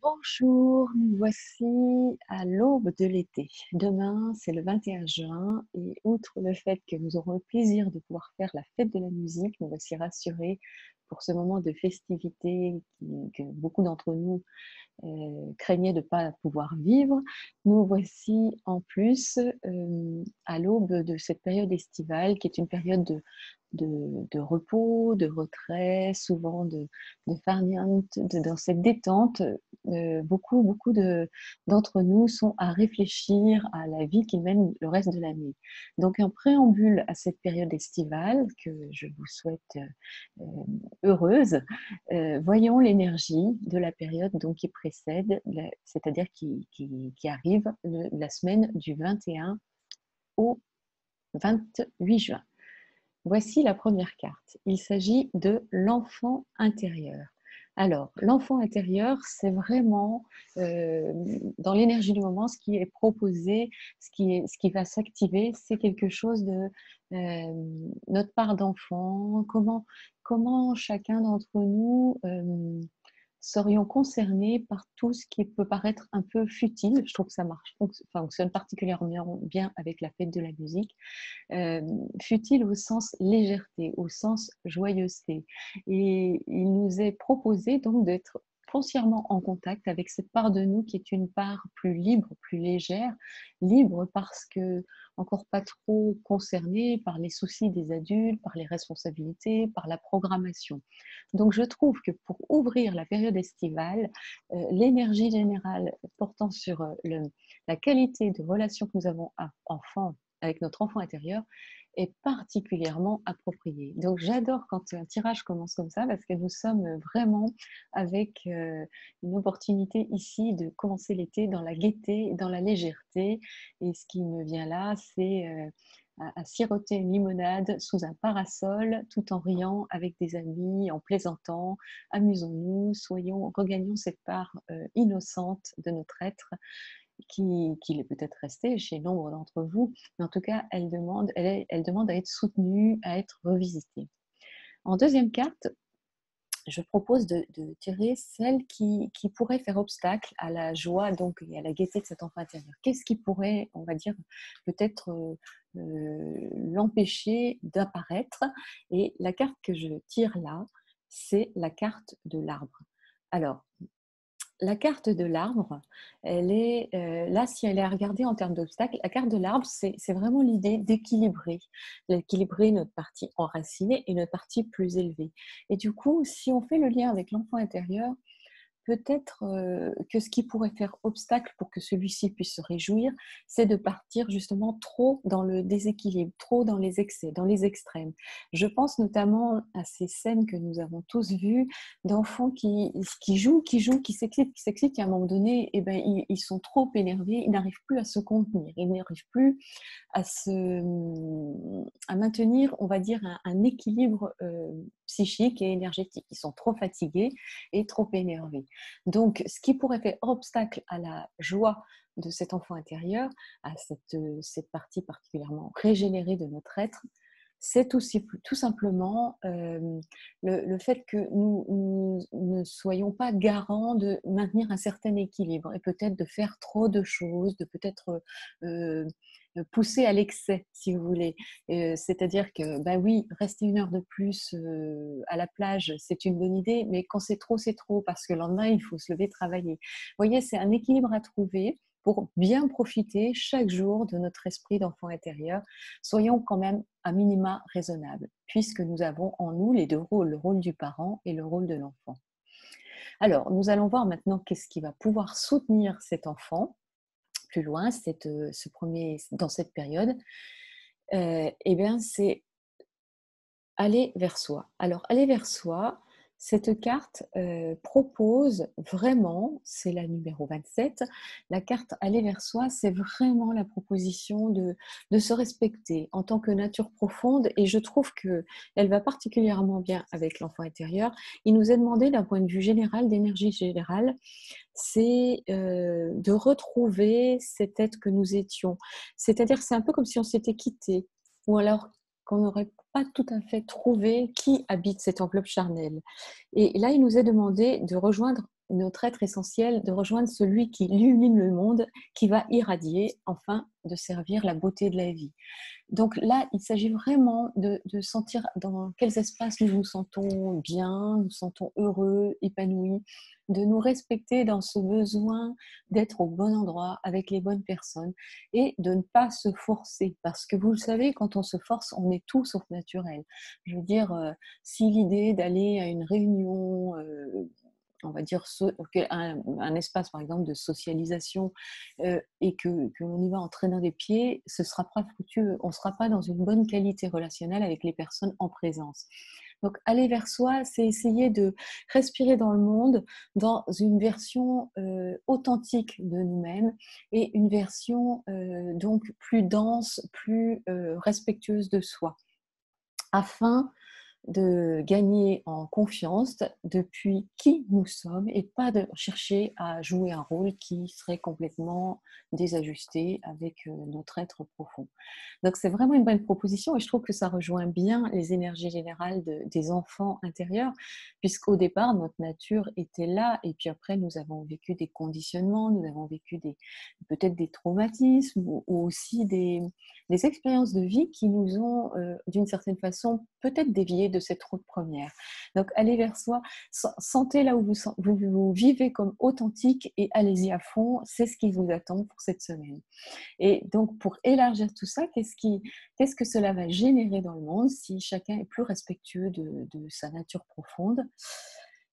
Bonjour, nous voici à l'aube de l'été. Demain, c'est le 21 juin et outre le fait que nous aurons le plaisir de pouvoir faire la fête de la musique, nous voici rassurés pour ce moment de festivité que beaucoup d'entre nous craignaient de ne pas pouvoir vivre. Nous voici en plus à l'aube de cette période estivale qui est une période de repos, de retrait, souvent de farniente, dans cette détente. D'entre nous sont à réfléchir à la vie qu'ils mènent le reste de l'année. Donc en préambule à cette période estivale que je vous souhaite heureuse, voyons l'énergie de la période donc qui précède, c'est-à-dire qui arrive la semaine du 21 au 28 juin. Voici la première carte. Il s'agit de l'enfant intérieur. Alors, l'enfant intérieur, c'est vraiment dans l'énergie du moment, ce qui est proposé, ce qui va s'activer, c'est quelque chose de notre part d'enfant, comment chacun d'entre nous serions concernés par tout ce qui peut paraître un peu futile. Je trouve que ça fonctionne particulièrement bien avec la fête de la musique. Futile au sens légèreté, au sens joyeuseté. Et il nous est proposé donc d'être foncièrement en contact avec cette part de nous qui est une part plus libre, plus légère, libre parce que encore pas trop concernée par les soucis des adultes, par les responsabilités, par la programmation. Donc je trouve que pour ouvrir la période estivale, l'énergie générale portant sur la qualité de relation que nous avons avec notre enfant intérieur est particulièrement appropriée. Donc j'adore quand un tirage commence comme ça parce que nous sommes vraiment avec une opportunité ici de commencer l'été dans la gaieté, dans la légèreté. Et ce qui me vient là, c'est à siroter une limonade sous un parasol, tout en riant avec des amis, en plaisantant. Amusons-nous, regagnons cette part innocente de notre être qui est peut-être restée chez nombre d'entre vous, mais en tout cas, elle demande à être soutenue, à être revisitée. En deuxième carte, je propose de tirer celle qui pourrait faire obstacle à la joie donc, et à la gaieté de cet enfant intérieur. Qu'est-ce qui pourrait, on va dire, peut-être l'empêcher d'apparaître? Et la carte que je tire là, c'est la carte de l'arbre. Alors, la carte de l'arbre, elle est là, si elle est à regarder en termes d'obstacles, la carte de l'arbre, c'est vraiment l'idée d'équilibrer notre partie enracinée et notre partie plus élevée. Et du coup, si on fait le lien avec l'enfant intérieur, peut-être que ce qui pourrait faire obstacle pour que celui-ci puisse se réjouir, c'est de partir justement trop dans le déséquilibre, trop dans les excès, dans les extrêmes. Je pense notamment à ces scènes que nous avons tous vues d'enfants qui jouent, qui s'excitent, et à un moment donné, eh ben, ils sont trop énervés, ils n'arrivent plus à se contenir, ils n'arrivent plus à maintenir, on va dire, un équilibre psychique et énergétique. Ils sont trop fatigués et trop énervés. Donc, ce qui pourrait faire obstacle à la joie de cet enfant intérieur, à cette partie particulièrement régénérée de notre être, c'est aussi tout simplement le fait que nous ne soyons pas garants de maintenir un certain équilibre et peut-être de faire trop de choses, de peut-être pousser à l'excès, si vous voulez. C'est-à-dire que, bah oui, rester 1 heure de plus à la plage, c'est une bonne idée, mais quand c'est trop, parce que le lendemain, il faut se lever travailler. Vous voyez, c'est un équilibre à trouver pour bien profiter chaque jour de notre esprit d'enfant intérieur. Soyons quand même à minima raisonnables, puisque nous avons en nous les deux rôles, le rôle du parent et le rôle de l'enfant. Alors, nous allons voir maintenant qu'est-ce qui va pouvoir soutenir cet enfant plus loin, dans cette période. Eh bien, c'est aller vers soi. Alors, aller vers soi, cette carte propose vraiment, c'est la numéro 27, la carte aller vers soi, c'est vraiment la proposition de se respecter en tant que nature profonde, et je trouve qu'elle va particulièrement bien avec l'enfant intérieur. Il nous est demandé d'un point de vue général, d'énergie générale, c'est de retrouver cet être que nous étions. C'est-à-dire, c'est un peu comme si on s'était quitté, ou alors qu'on n'aurait pas tout à fait trouvé qui habite cette enveloppe charnelle. Et là, il nous est demandé de rejoindre notre être essentiel, de rejoindre celui qui illumine le monde, qui va irradier, enfin, de servir la beauté de la vie. Donc là, il s'agit vraiment de sentir dans quels espaces nous nous sentons bien, nous sentons heureux, épanouis, de nous respecter dans ce besoin d'être au bon endroit, avec les bonnes personnes, et de ne pas se forcer. Parce que vous le savez, quand on se force, on est tout sauf naturel. Je veux dire, si l'idée d'aller à une réunion, on va dire, un espace par exemple de socialisation, et que l'on y va en traînant des pieds, ce sera pas fructueux. On ne sera pas dans une bonne qualité relationnelle avec les personnes en présence. Donc aller vers soi, c'est essayer de respirer dans le monde, dans une version authentique de nous-mêmes, et une version donc plus dense, plus respectueuse de soi, afin de gagner en confiance depuis qui nous sommes, et pas de chercher à jouer un rôle qui serait complètement désajusté avec notre être profond. Donc c'est vraiment une bonne proposition, et je trouve que ça rejoint bien les énergies générales des enfants intérieurs, puisqu'au départ notre nature était là, et puis après nous avons vécu des conditionnements, nous avons vécu peut-être des traumatismes, ou aussi des expériences de vie qui nous ont d'une certaine façon peut-être dévié de cette route première. Donc allez vers soi, sentez là où vous vivez comme authentique, et allez-y à fond, c'est ce qui vous attend pour cette semaine. Et donc pour élargir tout ça, qu'est-ce que cela va générer dans le monde si chacun est plus respectueux de sa nature profonde?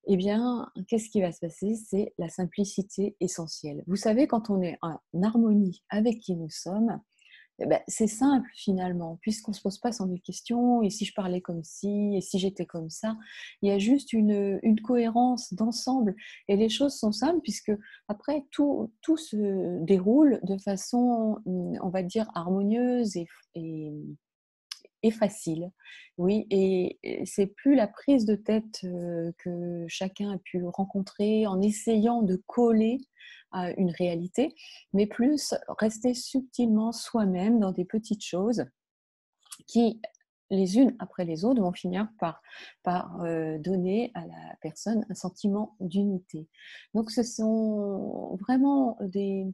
Eh bien, qu'est-ce qui va se passer? C'est la simplicité essentielle. Vous savez, quand on est en harmonie avec qui nous sommes, eh ben, c'est simple finalement, puisqu'on ne se pose pas 100 000 questions. Et si je parlais comme ci, et si j'étais comme ça, il y a juste une cohérence d'ensemble. Et les choses sont simples, puisque après, tout se déroule de façon, on va dire, harmonieuse et facile. Oui, et c'est plus la prise de tête que chacun a pu rencontrer en essayant de coller à une réalité, mais plus rester subtilement soi-même dans des petites choses qui, les unes après les autres, vont finir par donner à la personne un sentiment d'unité. Donc ce sont vraiment des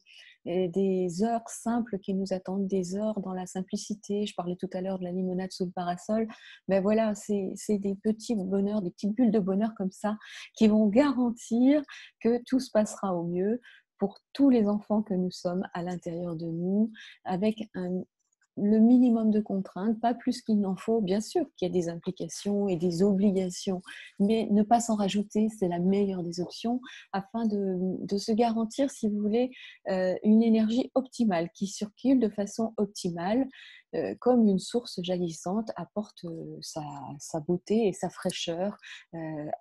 heures simples qui nous attendent, des heures dans la simplicité. Je parlais tout à l'heure de la limonade sous le parasol. Ben voilà, c'est des petits bonheurs, des petites bulles de bonheur comme ça, qui vont garantir que tout se passera au mieux pour tous les enfants que nous sommes à l'intérieur de nous, avec le minimum de contraintes, pas plus qu'il n'en faut. Bien sûr qu'il y a des implications et des obligations, mais ne pas s'en rajouter, c'est la meilleure des options, afin de se garantir, si vous voulez, une énergie optimale qui circule de façon optimale, comme une source jaillissante apporte sa beauté et sa fraîcheur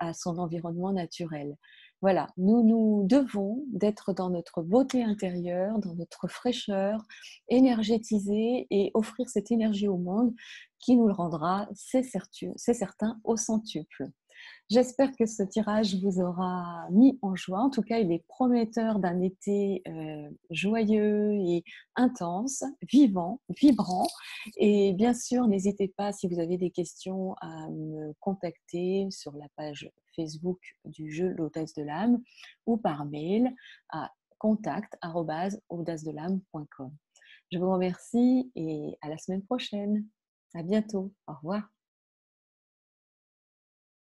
à son environnement naturel. Voilà, nous devons d'être dans notre beauté intérieure, dans notre fraîcheur, énergétiser et offrir cette énergie au monde, qui nous le rendra, c'est certain, au centuple. J'espère que ce tirage vous aura mis en joie. En tout cas, il est prometteur d'un été joyeux et intense, vivant, vibrant. Et bien sûr, n'hésitez pas, si vous avez des questions, à me contacter sur la page Facebook du jeu L'Hôtesse de l'âme, ou par mail à contact@audacedelame.com. Je vous remercie et à la semaine prochaine. À bientôt. Au revoir.